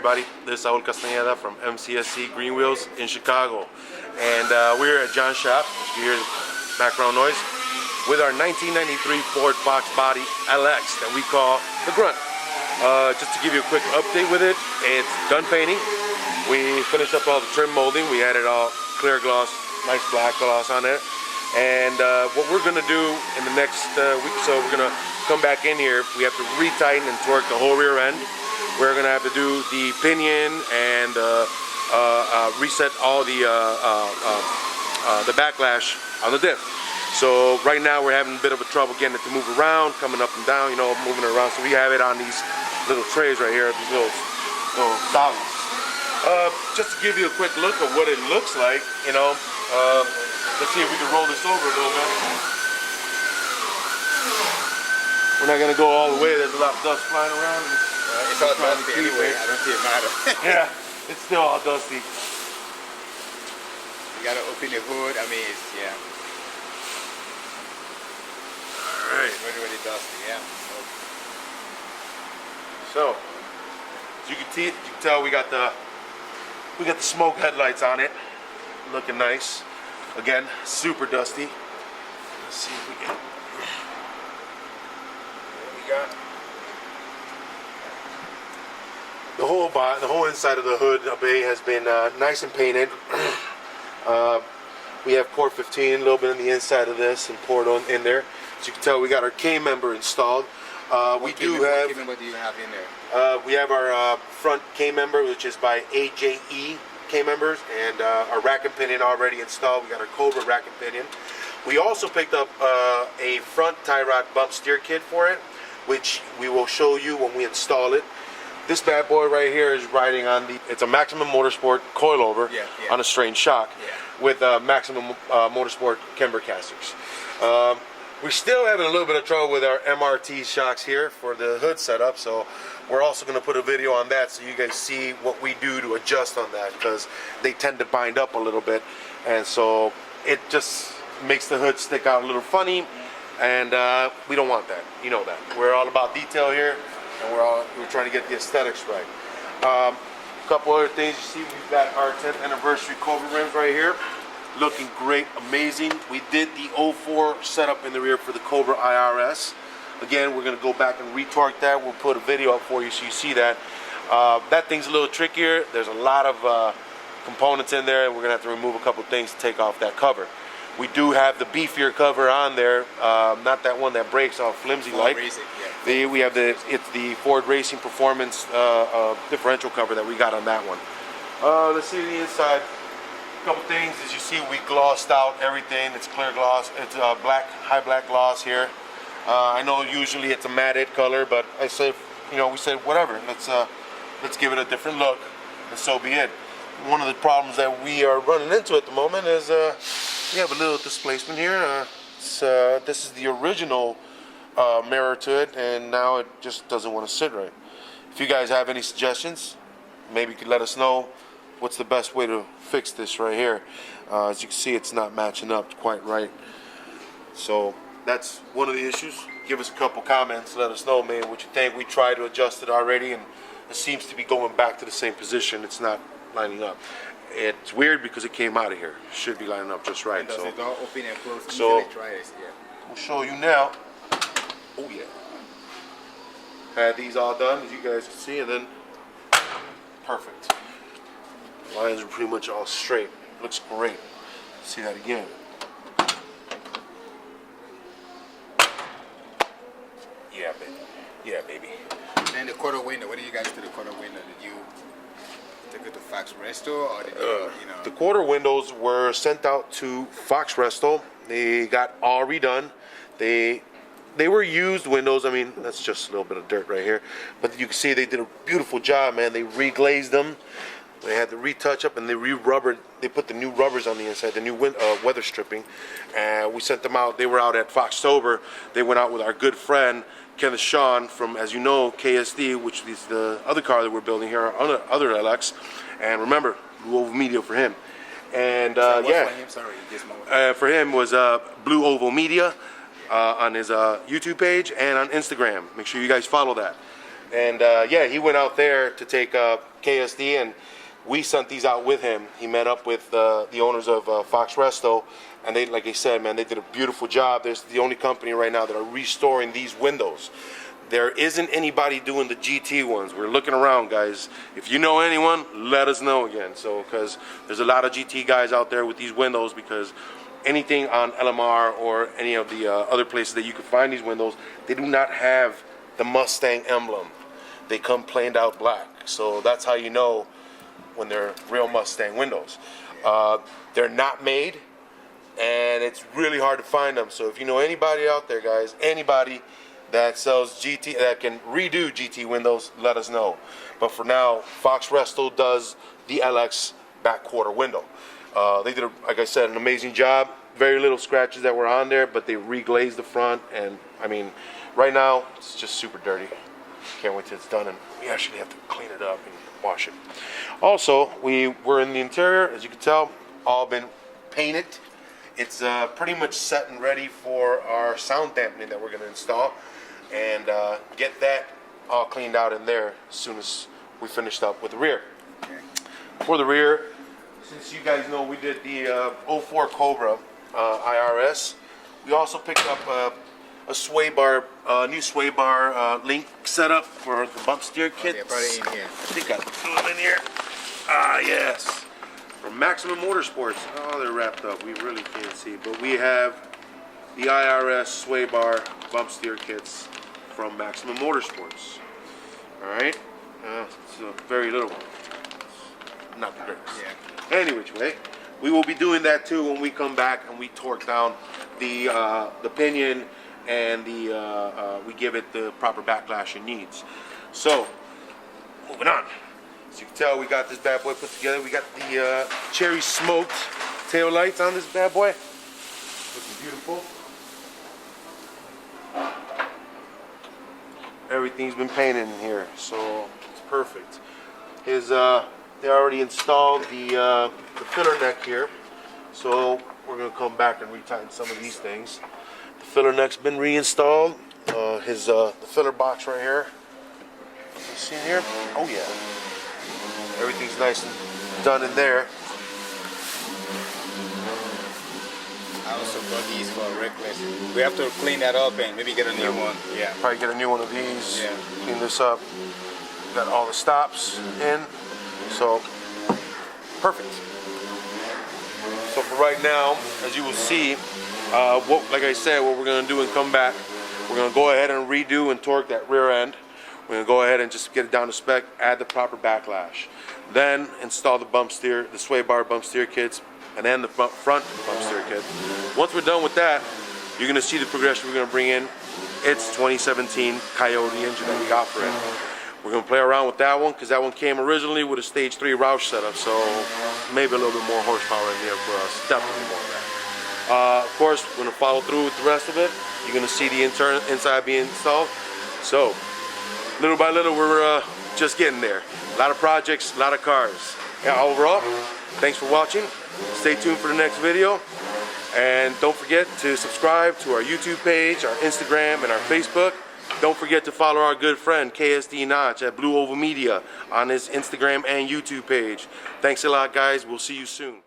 everybody. This is Saul Castaneda from Mcscgreenwheels in Chicago. And we're at John's shop, as you hear the background noise, with our 1993 Ford Fox body LX that we call the Grunt. Just to give you a quick update with it, it's done painting. We finished up all the trim molding. We added all clear gloss, nice black gloss on it. And what we're going to do in the next week or so, we're going to come back in here. We have to retighten and torque the whole rear end. We're going to have to do the pinion and reset all the backlash on the diff. So right now we're having a bit of a trouble getting it to move around, coming up and down, you know, moving it around. So we have it on these little trays right here, these little dollies. Just to give you a quick look of what it looks like, you know. Let's see if we can roll this over a little bit. We're not going to go all the way. There's a lot of dust flying around. It's all dusty anyway. I don't see it matter. Yeah, it's still all dusty. You got to open the hood. I mean, it's, yeah. All right. It's really, really dusty, yeah. So, as you can tell, we got the smoke headlights on it, looking nice. Again, super dusty. Let's see if we can. There we got the whole inside of the hood bay has been nice and painted. We have port 15, a little bit on the inside of this, and port on in there. As you can tell, we got our K member installed. What K member do you have in there? We have our front K member, which is by AJE K members, and our rack and pinion already installed. We got our Cobra rack and pinion. We also picked up a front tie rod bump steer kit for it, which we will show you when we install it. This bad boy right here is riding on it's a Maximum Motorsport coilover on a strained shock with Maximum Motorsport Kimber casters. We're still having a little bit of trouble with our MRT shocks here for the hood setup, so we're also going to put a video on that so you guys see what we do to adjust on that, because they tend to bind up a little bit, and so it just makes the hood stick out a little funny, and we don't want that. You know that. We're all about detail here, and we're trying to get the aesthetics right. A couple other things you see, we've got our 10th anniversary Cobra rims right here. Looking great, amazing. We did the 04 setup in the rear for the Cobra IRS. Again, we're going to go back and retorque that. We'll put a video up for you so you see that. That thing's a little trickier. There's a lot of components in there, and we're going to have to remove a couple things to take off that cover. We do have the beefier cover on there, not that one that breaks all flimsy like. We have it's the Ford Racing Performance differential cover that we got on that one. Let's see the inside. Couple things. As you see, we glossed out everything. It's clear gloss. It's high black gloss here. I know usually it's a matted color, but I said, you know, we said whatever. Let's give it a different look, and so be it. One of the problems that we are running into at the moment is we have a little displacement here. This is the original mirror to it, and now it just doesn't want to sit right. If you guys have any suggestions, maybe you could let us know. What's the best way to fix this right here? As you can see, it's not matching up quite right. So that's one of the issues. Give us a couple comments. Let us know, man, what you think. We tried to adjust it already, and it seems to be going back to the same position. It's not lining up. It's weird because it came out of here. It should be lining up just right. So it all open and close. So try this, we'll show you now. Oh yeah. Had these all done, as you guys can see, and then perfect. Lines are pretty much all straight. Looks great. See that again. Yeah, baby. Yeah, baby. And the quarter window. What did you guys do to the quarter window? Did you take it to Fox Resto, or did you, you know? The quarter windows were sent out to Fox Resto. They got all redone. They were used windows. I mean, that's just a little bit of dirt right here. But you can see they did a beautiful job, man. They reglazed them. They had to retouch up, and they re-rubbered. They put the new rubbers on the inside, the new weather stripping, and we sent them out. They were out at Foxtober. They went out with our good friend Kenneth Sean from, as you know, KSD, which is the other car that we're building here, our other LX. And remember, Blue Oval Media for him. And yeah, for him was Blue Oval Media on his YouTube page and on Instagram. Make sure you guys follow that. And yeah, he went out there to take KSD, and we sent these out with him. He met up with the owners of Fox Resto, and they, like I said, man, they did a beautiful job. There's the only company right now that are restoring these windows. There isn't anybody doing the GT ones. We're looking around, guys. If you know anyone, let us know again. So, because there's a lot of GT guys out there with these windows, because anything on LMR or any of the other places that you can find these windows, they do not have the Mustang emblem. They come planed out black. So that's how you know when they're real Mustang windows. They're not made, and it's really hard to find them. So if you know anybody out there, guys, anybody that sells GT, that can redo GT windows, let us know. But for now, Fox Resto does the LX back quarter window. They did, like I said, an amazing job. Very little scratches that were on there, but they reglazed the front, and I mean, right now it's just super dirty. Can't wait till it's done, and we actually have to clean it up and wash it. Also, we're in the interior, as you can tell, all been painted. It's pretty much set and ready for our sound dampening that we're going to install, and get that all cleaned out in there as soon as we finished up with the rear. For the rear, since you guys know we did the 04 Cobra IRS, we also picked up a sway bar, new sway bar link setup for the bump steer kits. Yeah, probably in here. I think I threw them in here. Ah, yes. From Maximum Motorsports. Oh, they're wrapped up. We really can't see, but we have the IRS sway bar bump steer kits from Maximum Motorsports. All right. It's a very little one. Not the greatest. Yeah. Any which way, we will be doing that too when we come back and we torque down the pinion, and we give it the proper backlash it needs. So, moving on. As you can tell, we got this bad boy put together. We got the cherry smoked tail lights on this bad boy. Looking beautiful. Everything's been painted in here, so it's perfect. They already installed the filler neck here, so we're gonna come back and retighten some of these things. The filler neck's been reinstalled. The filler box right here. See in here? Oh yeah. Everything's nice and done in there. I also bought these for Reckless. We have to clean that up and maybe get a new one. Yeah. Probably get a new one of these. Yeah. Clean this up. Got all the stops in. So, perfect. So for right now, as you will see, like I said, what we're gonna do and come back, we're gonna go ahead and redo and torque that rear end. We're gonna go ahead and just get it down to spec, add the proper backlash. Then install the bump steer, the sway bar bump steer kits, and then the front bump steer kit. Once we're done with that, you're gonna see the progression we're gonna bring in. It's 2017 Coyote engine that we got for it. We're gonna play around with that one because that one came originally with a stage 3 Roush setup, so maybe a little bit more horsepower in there for us. Definitely more of that. Of course, we're gonna follow through with the rest of it. You're gonna see the inside being installed. So, little by little, we're just getting there. A lot of projects, a lot of cars. Yeah, overall, thanks for watching. Stay tuned for the next video. And don't forget to subscribe to our YouTube page, our Instagram, and our Facebook. Don't forget to follow our good friend KSD Notch at Blue Oval Media on his Instagram and YouTube page. Thanks a lot, guys. We'll see you soon.